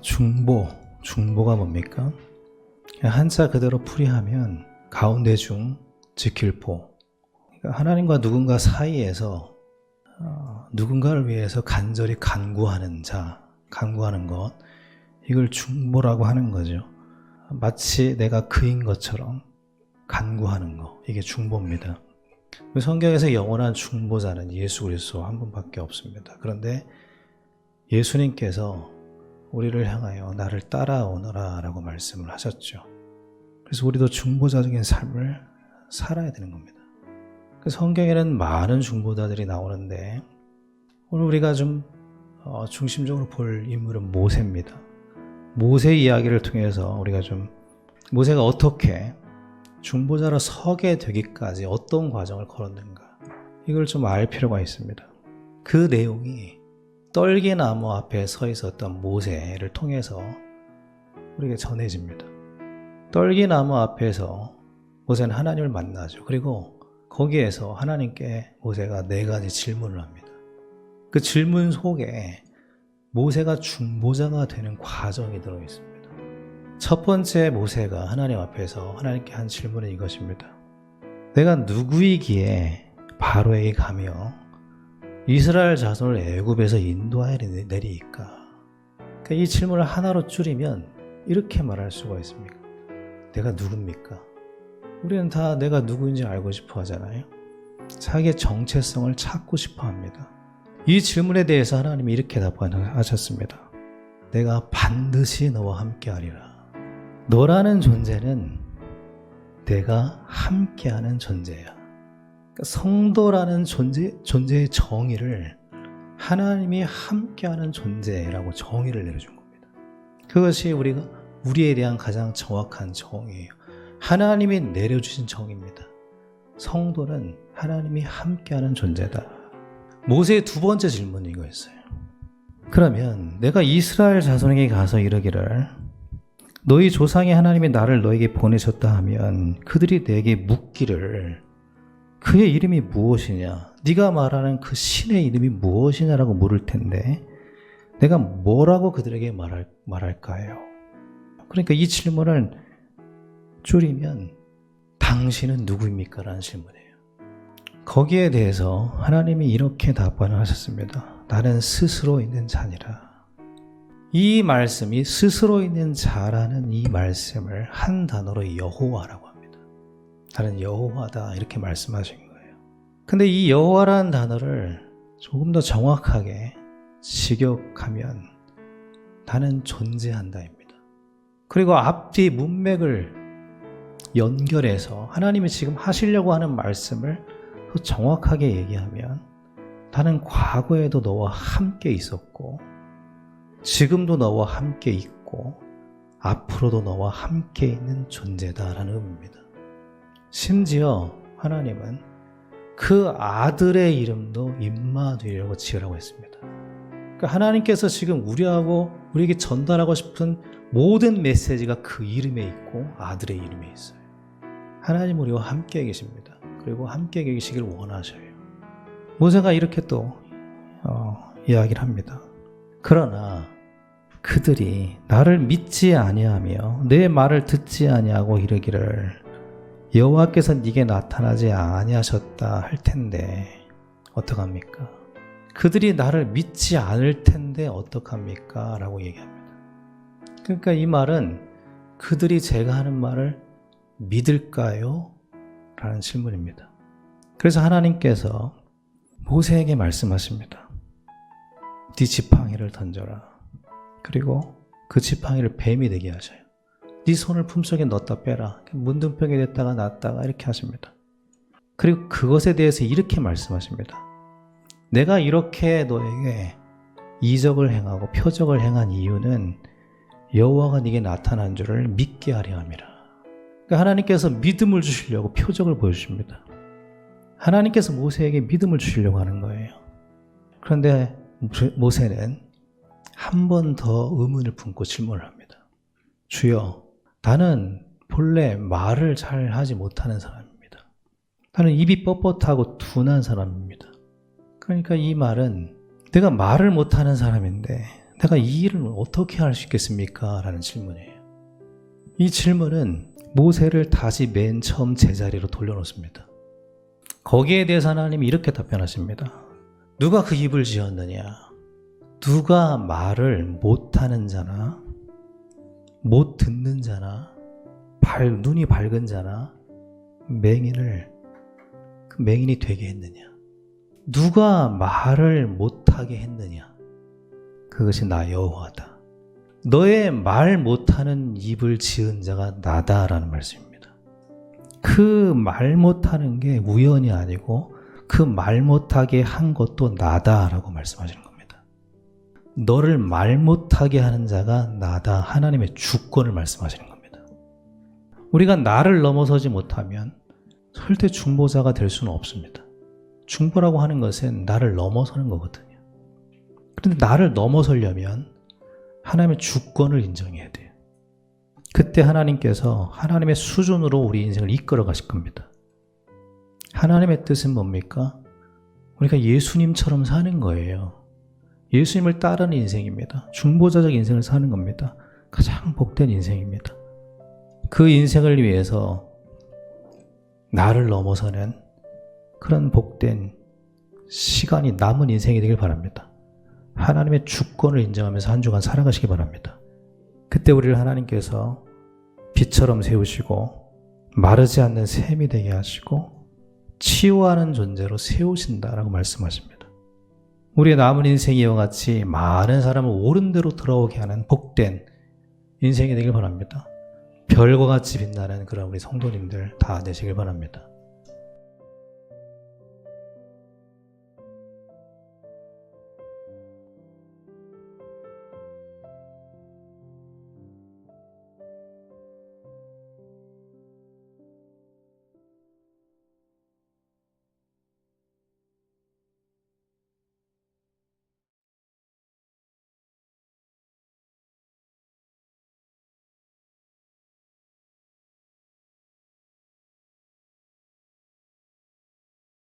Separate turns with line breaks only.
중보가 뭡니까? 한자 그대로 풀이하면 가운데 중, 지킬 보. 그러니까 하나님과 누군가 사이에서 누군가를 위해서 간절히 간구하는 것, 이걸 중보라고 하는 거죠. 마치 내가 그인 것처럼 간구하는 거, 이게 중보입니다. 성경에서 영원한 중보자는 예수 그리스도 한 분밖에 없습니다. 그런데 예수님께서 우리를 향하여 나를 따라오너라 라고 말씀을 하셨죠. 그래서 우리도 중보자적인 삶을 살아야 되는 겁니다. 성경에는 많은 중보자들이 나오는데 오늘 우리가 좀 중심적으로 볼 인물은 모세입니다. 모세 이야기를 통해서 우리가 좀 모세가 어떻게 중보자로 서게 되기까지 어떤 과정을 걸었는가, 이걸 좀 알 필요가 있습니다. 그 내용이 떨기나무 앞에 서 있었던 모세를 통해서 우리에게 전해집니다. 떨기나무 앞에서 모세는 하나님을 만나죠. 그리고 거기에서 하나님께 모세가 4가지 질문을 합니다. 그 질문 속에 모세가 중보자가 되는 과정이 들어있습니다. 첫 번째, 모세가 하나님 앞에서 하나님께 한 질문은 이것입니다. 내가 누구이기에 바로에게 가며 이스라엘 자손을 애굽에서 인도하여 내리이까? 그러니까 이 질문을 하나로 줄이면 이렇게 말할 수가 있습니다. 내가 누굽니까? 우리는 다 내가 누구인지 알고 싶어 하잖아요. 자기의 정체성을 찾고 싶어 합니다. 이 질문에 대해서 하나님이 이렇게 답하셨습니다. 내가 반드시 너와 함께하리라. 너라는 존재는 내가 함께하는 존재야. 그러니까 성도라는 존재의 정의를 하나님이 함께하는 존재라고 정의를 내려준 겁니다. 그것이 우리에 대한 가장 정확한 정의예요. 하나님이 내려주신 정의입니다. 성도는 하나님이 함께하는 존재다. 모세의 2번째 질문이 이거였어요. 그러면 내가 이스라엘 자손에게 가서 이르기를 너희 조상의 하나님이 나를 너에게 보내셨다 하면 그들이 내게 묻기를 그의 이름이 무엇이냐, 네가 말하는 그 신의 이름이 무엇이냐라고 물을 텐데 내가 뭐라고 그들에게 말할까요? 그러니까 이 질문을 줄이면 당신은 누구입니까? 라는 질문이에요. 거기에 대해서 하나님이 이렇게 답변을 하셨습니다. 나는 스스로 있는 자니라. 이 말씀이 스스로 있는 자라는 이 말씀을 한 단어로 여호와라고 합니다. 나는 여호와다, 이렇게 말씀하신 거예요. 근데 이 여호와라는 단어를 조금 더 정확하게 직역하면 나는 존재한다입니다. 그리고 앞뒤 문맥을 연결해서 하나님이 지금 하시려고 하는 말씀을 더 정확하게 얘기하면 나는 과거에도 너와 함께 있었고 지금도 너와 함께 있고 앞으로도 너와 함께 있는 존재다라는 의미입니다. 심지어 하나님은 그 아들의 이름도 임마누엘이라고 지으라고 했습니다. 그러니까 하나님께서 지금 우리에게 전달하고 싶은 모든 메시지가 그 이름에 있고 아들의 이름에 있어요. 하나님 우리와 함께 계십니다. 그리고 함께 계시길 원하셔요. 모세가 이렇게 또 이야기를 합니다. 그러나 그들이 나를 믿지 아니하며 내 말을 듣지 아니하고 이르기를 여호와께서 네게 나타나지 아니하셨다 할 텐데 어떡합니까? 그들이 나를 믿지 않을 텐데 어떡합니까? 라고 얘기합니다. 그러니까 이 말은 그들이 제가 하는 말을 믿을까요? 라는 질문입니다. 그래서 하나님께서 모세에게 말씀하십니다. 네 지팡이를 던져라. 그리고 그 지팡이를 뱀이 되게 하셔요. 네 손을 품속에 넣었다 빼라. 문둥병이 됐다가 낫다가 이렇게 하십니다. 그리고 그것에 대해서 이렇게 말씀하십니다. 내가 이렇게 너에게 이적을 행하고 표적을 행한 이유는 여호와가 네게 나타난 줄을 믿게 하려 함이라. 그러니까 하나님께서 믿음을 주시려고 표적을 보여주십니다. 하나님께서 모세에게 믿음을 주시려고 하는 거예요. 그런데 모세는 한 번 더 의문을 품고 질문을 합니다. 주여, 나는 본래 말을 잘 하지 못하는 사람입니다. 나는 입이 뻣뻣하고 둔한 사람입니다. 그러니까 이 말은 내가 말을 못하는 사람인데 내가 이 일을 어떻게 할 수 있겠습니까? 라는 질문이에요. 이 질문은 모세를 다시 맨 처음 제자리로 돌려놓습니다. 거기에 대해서 하나님이 이렇게 답변하십니다. 누가 그 입을 지었느냐? 누가 말을 못하는 자나 못 듣는 자나 눈이 밝은 자나 맹인을 그 맹인이 되게 했느냐? 누가 말을 못하게 했느냐? 그것이 나 여호와다. 너의 말 못하는 입을 지은 자가 나다라는 말씀입니다. 그 말 못하는 게 우연이 아니고 그 말 못하게 한 것도 나다라고 말씀하시는 겁니다. 너를 말 못하게 하는 자가 나다. 하나님의 주권을 말씀하시는 겁니다. 우리가 나를 넘어서지 못하면 절대 중보자가 될 수는 없습니다. 중보라고 하는 것은 나를 넘어서는 거거든요. 그런데 나를 넘어서려면 하나님의 주권을 인정해야 돼요. 그때 하나님께서 하나님의 수준으로 우리 인생을 이끌어 가실 겁니다. 하나님의 뜻은 뭡니까? 우리가 예수님처럼 사는 거예요. 예수님을 따르는 인생입니다. 중보자적 인생을 사는 겁니다. 가장 복된 인생입니다. 그 인생을 위해서 나를 넘어서는 그런 복된 시간이 남은 인생이 되길 바랍니다. 하나님의 주권을 인정하면서 한 주간 살아가시기 바랍니다. 그때 우리를 하나님께서 빛처럼 세우시고 마르지 않는 샘이 되게 하시고 치유하는 존재로 세우신다라고 말씀하십니다. 우리의 남은 인생이 이와 같이 많은 사람을 옳은 대로 돌아오게 하는 복된 인생이 되길 바랍니다. 별과 같이 빛나는 그런 우리 성도님들 다 되시길 바랍니다.